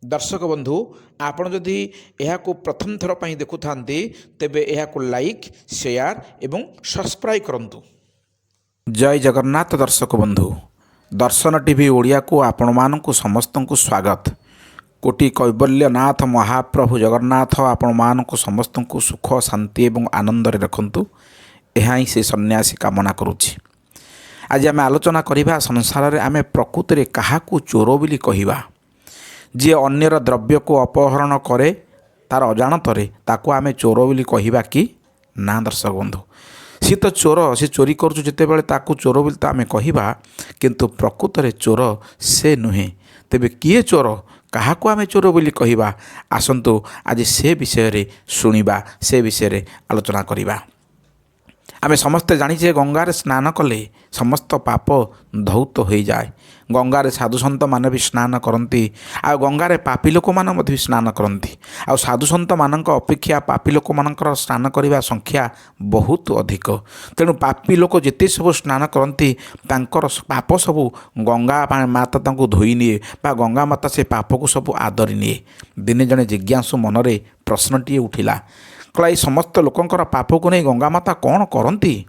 दर्शक बंधु आपण जदि यह प्रथम थर पर देखु तेबे यह लाइक शेयर एवं सब्सक्राइब करंतु। जय जगन्नाथ दर्शक बंधु दर्शन टीवी ओडिया को आपण मानकु समस्त को स्वागत। कोटि कैवल्यनाथ महाप्रभु जगन्नाथ आपण मानकु समस्त को सुख शांति एवं आनंद रखंतु। यह ही से सन्यासी कामना करुछि। आज आम आलोचना करवा संसार में आम प्रकृति में क्या चोर बोली कहवा। जी अन्यर द्रव्य को अपहरण करे तार अजाणत ताको आमे चोर बोली कहवा कि ना। दर्शक बंधु सी तो चोर सी चोरी करुछु जितेबाला ताको चोर बोली तो आमे कहवा, किंतु प्रकृत में चोर से नुहे। तेबे किए चोर क्या आमे चोर बोली कहवा। आसंतु आज से विषय शुणा से विषय आलोचना करवा। आमे समस्ते जानिछे गंगार स्नान कले समस्त पाप धौत हो जाए। गंगार साधुसंत मान भी स्नान करती आ गंगार पापी लोक मान भी स्नान करती। आ साधुसंत मान अपेक्षा पापी लोक मान स्नान करने संख्या बहुत अधिक। तेणु पापी लोक जिते सब स्नान करती तांकर पाप सब गंगा माता तांको धोई निए बा गंगा माता से पाप को सब आदरी निए। दिने जने जिज्ञासु मनरे प्रश्नटीए उठिला, कहला समस्त लोकंकर पाप को नहीं गंगा माता कौन करती,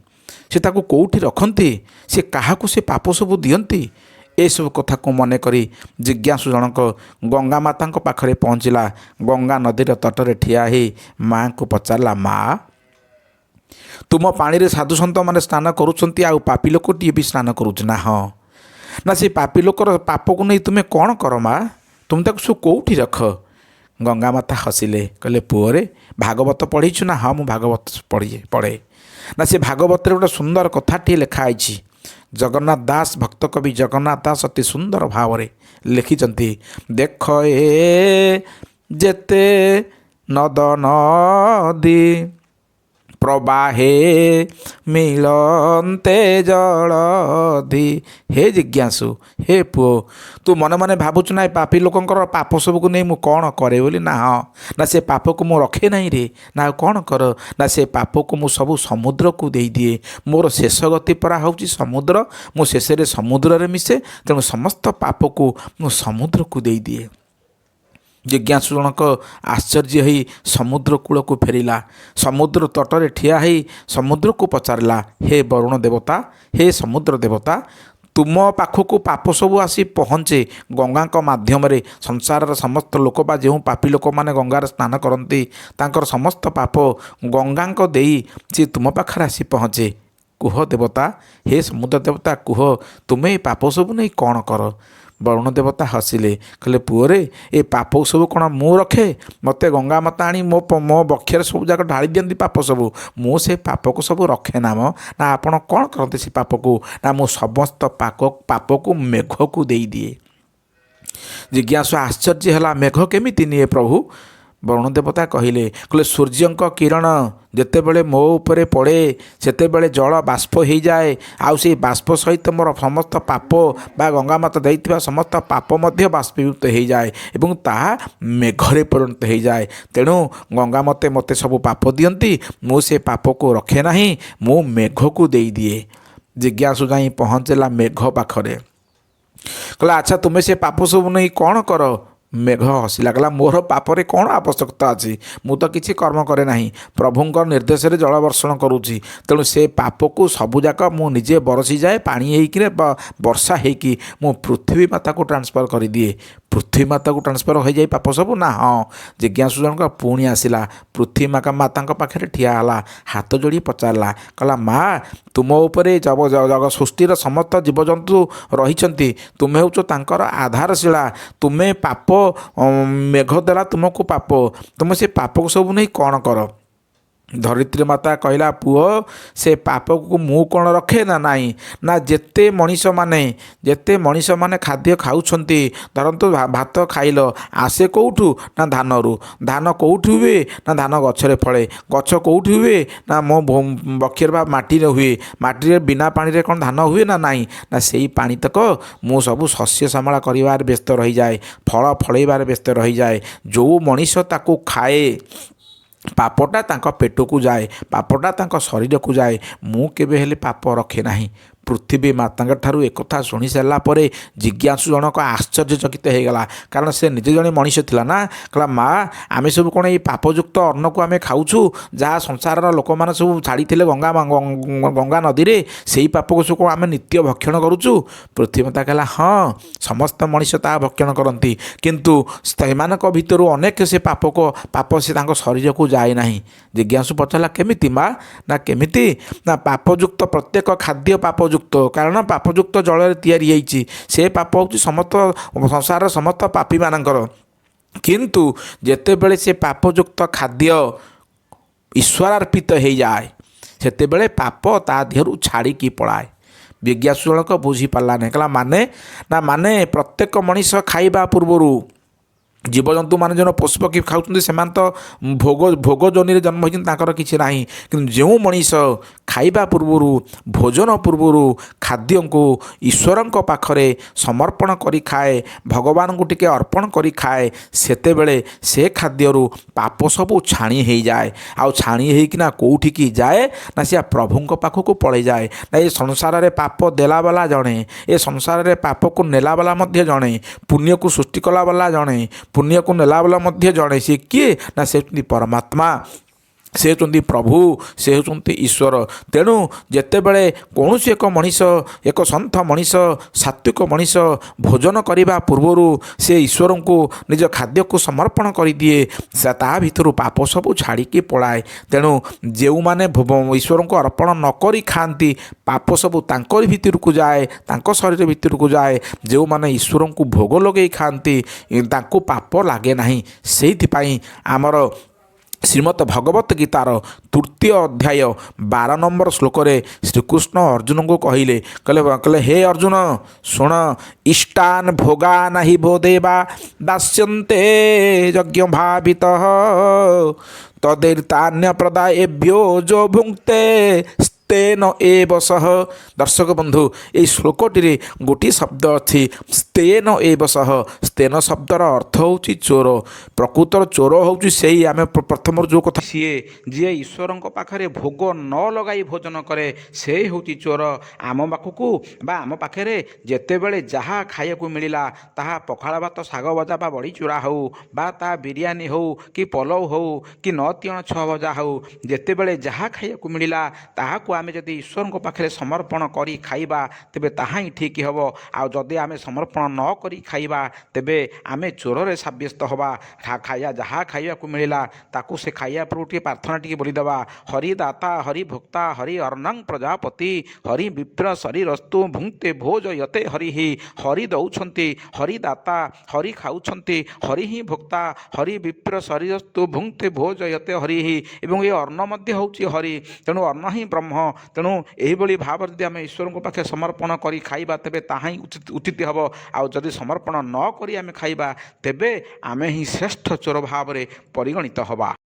से ताको कोठी रखती, से काहाकू से पाप सब दियंती। ए सब कथा को मन करी जिज्ञासु जनक गंगा माता पाखरे पहुँचला। गंगा नदीर तटरे ठिया ही माँ को पचारला, माँ तुम पानी रे साधु सन्त मैंने स्नान करुँच आ पापी लोकटी भी स्नान करुच ना। हाँ ना से पापी लोकर पाप को नहीं तुम्हें कौन कर माँ, तुम ताको सब कोठी रख। गंगा माता हसिले, कहले पुअरे भागवत पढ़ीछु ना। हाँ मु भागवत पढ़े ना। से भागवत गोटे सुंदर कथाटी लिखाई। जगन्नाथ दास भक्त कवि जगन्नाथ दास अति सुंदर भाव में लिखिचंती, देख ए जेते नद नदी प्रवाहे मिलते जलधि। हे जिज्ञासु हे पुओ तू मन मन भावुचु ना पापी लोकंकर पाप सब को नहीं मु कौन करे बोली ना। हाँ ना से पाप को मु रखे नहीं रे ना कौन कर ना से पाप को मु सब समुद्र को दे दिए। मोर शेष गति परा होची समुद्र, मु शेष रे समुद्र रे मिसे। तेणु समस्त पाप को मु समुद्र को दे दिए। जिज्ञासु जनक आश्चर्य ही समुद्र कूल को फेरिला। समुद्र तटरे ठिया ही समुद्र को पचारला, हे वरुण देवता हे समुद्र देवता तुम पाखक पाप सब आसी पहुँचे गंगा को माध्यम रे। संसार समस्त लोक बा जो पापी लोक माने गंगार स्नान करती तांकर समस्त पाप गंगा को देई सी तुम पाखरे आसी पहुँचे। कुह देवता हे समुद्र देवता कुह तुम्हें पाप सब नहीं कौन कर। वरुण देवता हसिले, कहले पुअरे ए पाप सब कौन मु रखे, मत गंगा माता आनी मो मो बक्षर सब जाक ढाली दियंती पाप सब, मु से पाप को सब रखे ना। मो ना आपण कौन करते से पाप को ना मु समस्त पाप को मेघ को दे दिए। जिज्ञासु आश्चर्य है, मेघ केमिति निए प्रभु। वरुण देवता कहले, कहले सूर्यंक किरण जितेबले मो उपरे पड़े सेतेबले जल बाष्प हो जाए। आउ से बाष्प सहित मोर समस्त पाप बा गंगा माता देइथिबा समस्त पाप मध्य बाष्पीभूत हो जाए एवं ताहा मेघरे परिणत हो जाए। तेणु गंगा मते मते सब पाप दियंती, मु से पाप को रखे नहीं, मु मेघ को दे दिए। जिज्ञासु जाई पहुँचला मेघ पाखरे, कहला अच्छा तुम्हें से पाप सब नहीं कौन कर। मेघ हसिला, कहला मोर पापरे कौन आवश्यकता अच्छी, मु तो किसी कर्म करे नहीं, प्रभुंकर निर्देश रे जल वर्षण करुच्ची। तेणु से पाप को सबुजाक मु निजे बरसी जाए पानी होइकिरे वर्षा होइकी मु पृथ्वी माता को ट्रांसफर कर दिए। पृथ्वी माता को ट्रांसफर हो जाए पाप सब ना। हाँ जिज्ञासु जनक पुणी आसिला पृथ्वी माता पाखे ठिया है, हाथ जोड़ी पचारला, कहला माँ तुम उपरे जग जग सृष्टिर समस्त जीवजंतु रही, तुम्हें हूँ तांकर आधारशिला। तुम्हें पाप मेघ देला तुमको पाप, तुम से पाप को सब नहीं कौन कर। धरित्री माता कहला पुओ से पाप को मु कौन रखे ना नहीं ना। जेते मनीष माने खाद्य खाउछंती, धरंतु भात खाइल आसे कौठू ना धानरू, धान कौठी हुए ना धान गछरे फले, गछ कौठी हुए ना मो बक्षर बा माटी रे हुए, माटी रे बिना पानी रे कौन धान हुए ना नहीं ना। सेई पानी तक मु सब शस्य श्यामला करिवार व्यस्त रही जाए, फल फलैबार व्यस्त रही जाए। जो मनीष ताको खाए पापटा तांका पेट को जाए, पापटा तांका शरीर को जाए, मु केबे हेले पाप रखे नहीं। ପୃଥିବୀ ମାତାଙ୍କ ଠାରୁ ଏକଥା ଶୁଣି ସାରିଲା ପରେ ଜିଜ୍ଞାସୁ ଜଣକ ଆଶ୍ଚର୍ଯ୍ୟଚକିତ ହେଇଗଲା, କାରଣ ସେ ନିଜେ ଜଣେ ମଣିଷ ଥିଲା ନା। କହିଲା, ମା, ଆମେ ସବୁ କ'ଣ ଏଇ ପାପଯୁକ୍ତ ଅନ୍ନକୁ ଆମେ ଖାଉଛୁ, ଯାହା ସଂସାରର ଲୋକମାନେ ସବୁ ଛାଡ଼ିଥିଲେ ଗଙ୍ଗା ନଦୀରେ, ସେଇ ପାପକୁ ସବୁ କ'ଣ ଆମେ ନିତ୍ୟ ଭକ୍ଷଣ କରୁଛୁ? ପୃଥିବୀ ମାତା କହିଲା, ହଁ, ସମସ୍ତ ମଣିଷ ତାହା ଭକ୍ଷଣ କରନ୍ତି, କିନ୍ତୁ ସେମାନଙ୍କ ଭିତରୁ ଅନେକ ସେ ପାପ ସେ ତାଙ୍କ ଶରୀରକୁ ଯାଏ ନାହିଁ। ଜିଜ୍ଞାସୁ ପଚାରିଲା, କେମିତି ମା? ନା କେମିତି ନା ପାପଯୁକ୍ତ ପ୍ରତ୍ୟେକ ଖାଦ୍ୟ ପାପଯୁକ୍ତ, କାରଣ ପାପଯୁକ୍ତ ଜଳରେ ତିଆରି ହେଇଛି। ସେ ପାପ ହେଉଛି ସମସ୍ତ ସଂସାରର ସମସ୍ତ ପାପୀମାନଙ୍କର। କିନ୍ତୁ ଯେତେବେଳେ ସେ ପାପଯୁକ୍ତ ଖାଦ୍ୟ ଈଶ୍ୱରାର୍ପିତ ହେଇଯାଏ, ସେତେବେଳେ ପାପ ତା ଦେହରୁ ଛାଡ଼ିକି ପଳାଏ। ଜିଜ୍ଞାସୁ ଜଣକ ବୁଝିପାରିଲା ନାହିଁ। କହିଲା, ମାନେ ପ୍ରତ୍ୟେକ ମଣିଷ ଖାଇବା ପୂର୍ବରୁ ଜୀବଜନ୍ତୁମାନେ ଯେଉଁ ପଶୁପକ୍ଷୀ ଖାଉଛନ୍ତି, ସେମାନେ ତ ଭୋଗ ଯୋନିରେ ଜନ୍ମ ହୋଇଛନ୍ତି, ତାଙ୍କର କିଛି ନାହିଁ। କିନ୍ତୁ ଯେଉଁ ମଣିଷ ଖାଇବା ପୂର୍ବରୁ, ଭୋଜନ ପୂର୍ବରୁ ଖାଦ୍ୟକୁ ଈଶ୍ୱରଙ୍କ ପାଖରେ ସମର୍ପଣ କରି ଖାଏ, ଭଗବାନଙ୍କୁ ଟିକେ ଅର୍ପଣ କରି ଖାଏ, ସେତେବେଳେ ସେ ଖାଦ୍ୟରୁ ପାପ ସବୁ ଛାଣି ହେଇଯାଏ। ଆଉ ଛାଣି ହେଇକିନା କେଉଁଠିକି ଯାଏ ନା ସେ ପ୍ରଭୁଙ୍କ ପାଖକୁ ପଳେଇଯାଏ। ନା ଏ ସଂସାରରେ ପାପ ଦେଲାବାଲା ଜଣେ, ଏ ସଂସାରରେ ପାପକୁ ନେଲାବାଲା ମଧ୍ୟ ଜଣେ, ପୁଣ୍ୟକୁ ସୃଷ୍ଟି କଲାବାଲା ଜଣେ, ପୁଣ୍ୟକୁ ନେଲାବାଲା ମଧ୍ୟ ଜଣେ। ସେ କିଏ? ନା ସେ ହେଉଛନ୍ତି ପରମାତ୍ମା, ସେ ହେଉଛନ୍ତି ପ୍ରଭୁ, ସେ ହେଉଛନ୍ତି ଈଶ୍ୱର। ତେଣୁ ଯେତେବେଳେ କୌଣସି ଏକ ମଣିଷ, ଏକ ସନ୍ଥ ମଣିଷ, ସାତ୍ୱିକ ମଣିଷ ଭୋଜନ କରିବା ପୂର୍ବରୁ ସେ ଈଶ୍ୱରଙ୍କୁ ନିଜ ଖାଦ୍ୟକୁ ସମର୍ପଣ କରିଦିଏ, ସେ ତା ଭିତରୁ ପାପ ସବୁ ଛାଡ଼ିକି ପଳାଏ। ତେଣୁ ଯେଉଁମାନେ ଈଶ୍ୱରଙ୍କୁ ଅର୍ପଣ ନ କରି ଖାଆନ୍ତି, ପାପ ସବୁ ତାଙ୍କରି ଭିତରକୁ ଯାଏ, ତାଙ୍କ ଶରୀର ଭିତରକୁ ଯାଏ। ଯେଉଁମାନେ ଈଶ୍ୱରଙ୍କୁ ଭୋଗ ଲଗେଇ ଖାଆନ୍ତି, ତାଙ୍କୁ ପାପ ଲାଗେ ନାହିଁ। ସେଇଥିପାଇଁ ଆମର ଶ୍ରୀମଦ୍ ଭଗବତ ଗୀତାର 3ୟ ଅଧ୍ୟାୟ 12 নম্বର ଶ୍ଲୋକରେ ଶ୍ରୀକୃଷ୍ଣ ଅର୍ଜୁନଙ୍କୁ କହିଲେ, ହେ ଅର୍ଜୁନ, ଶୁଣ, ଇଷ୍ଟାନ୍ ଭୋଗା ନାହିଁ ଭୋ ଦେବା ଦାସ୍ୟନ୍ତେ ଯଜ୍ଞ ଭାବିତଃ ତଦେର୍ତାନ୍ୟ ପ୍ରଦାୟେଭ୍ୟୋ ଯୋ ଭୁଙ୍କ୍ତେ ସ୍ତେନ ଏବ ସହ। ଦର୍ଶକ ବନ୍ଧୁ, ଏହି ଶ୍ଲୋକଟିରେ ଗୋଟିଏ ଶବ୍ଦ ଅଛି, ସ୍ତେନ ଏବ ସହ। ସ୍ତେନ ଶବ୍ଦର ଅର୍ଥ ହେଉଛି ଚୋର। ପ୍ରକୃତର ଚୋର ହେଉଛି ସେଇ, ଆମେ ପ୍ରଥମରୁ ଯେଉଁ କଥା, ଯିଏ ଈଶ୍ୱରଙ୍କ ପାଖରେ ଭୋଗ ନ ଲଗାଇ ଭୋଜନ କରେ, ସେ ହେଉଛି ଚୋର। ଆମ ପାଖକୁ ବା ଆମ ପାଖରେ ଯେତେବେଳେ ଯାହା ଖାଇବାକୁ ମିଳିଲା, ତାହା ପଖାଳ ଭାତ, ଶାଗ ଭଜା ବା ବଡ଼ି ଚୁରା ହେଉ, ବା ତାହା ବିରିୟାନୀ ହେଉ, କି ପଲଉ ହେଉ, କି 9 ତିଅଣ 6 ଭଜା ହେଉ, ଯେତେବେଳେ ଯାହା ଖାଇବାକୁ ମିଳିଲା, ତାହାକୁ ଆମେ ଯଦି ଈଶ୍ୱରଙ୍କ ପାଖରେ ସମର୍ପଣ କରି ଖାଇବା, ତେବେ ତାହା ହିଁ ଠିକ୍ ହେବ। ଆଉ ଯଦି ଆମେ ସମର୍ପଣ ନ କରି ଖାଇବା, ତେବେ ଆମେ ଚୋରରେ ସାବ୍ୟସ୍ତ ହେବା। ଯାହା ଖାଇବାକୁ ମିଳିଲା ତାକୁ ସେ ଖାଇବା ପୂର୍ବରୁ ଟିକେ ପ୍ରାର୍ଥନା ଟିକେ ବୋଲିଦେବା, ହରି ଦାତା ହରି ଭୋକ୍ତା ହରି ଅର୍ଣ୍ଣଂ ପ୍ରଜାପତି ହରି ବିପ୍ର ଶରୀରସ୍ତୁ ଭୁଙ୍କ୍ତେ ଭୋଜ ୟତେ ହରି ହି। ହରି ଦେଉଛନ୍ତି, ହରି ଦାତା, ହରି ଖାଉଛନ୍ତି, ହରି ହିଁ ଭୋକ୍ତା, ହରି ବିପ୍ର ଶରୀରସ୍ତୁ ଭୁଙ୍କ୍ତେ ଭୋଜ ୟତେ ହରି ହି। ଏବଂ ଏ ଅନ୍ନ ମଧ୍ୟ ହେଉଛି ହରି, ତେଣୁ ଅନ୍ନ ହିଁ ବ୍ରହ୍ମ। ତେଣୁ ଏହିଭଳି ଭାବରେ ଯଦି ଆମେ ଈଶ୍ୱରଙ୍କ ପାଖରେ ସମର୍ପଣ କରି ଖାଇବା, ତେବେ ତାହା ହିଁ ଉଚିତ ହେବ। ଆଉ ଯଦି ସମର୍ପଣ ନ କରି ଆମେ ଖାଇବା, ତେବେ ଆମେ ହିଁ ଶ୍ରେଷ୍ଠ ଚୋର ଭାବରେ ପରିଗଣିତ ହେବା।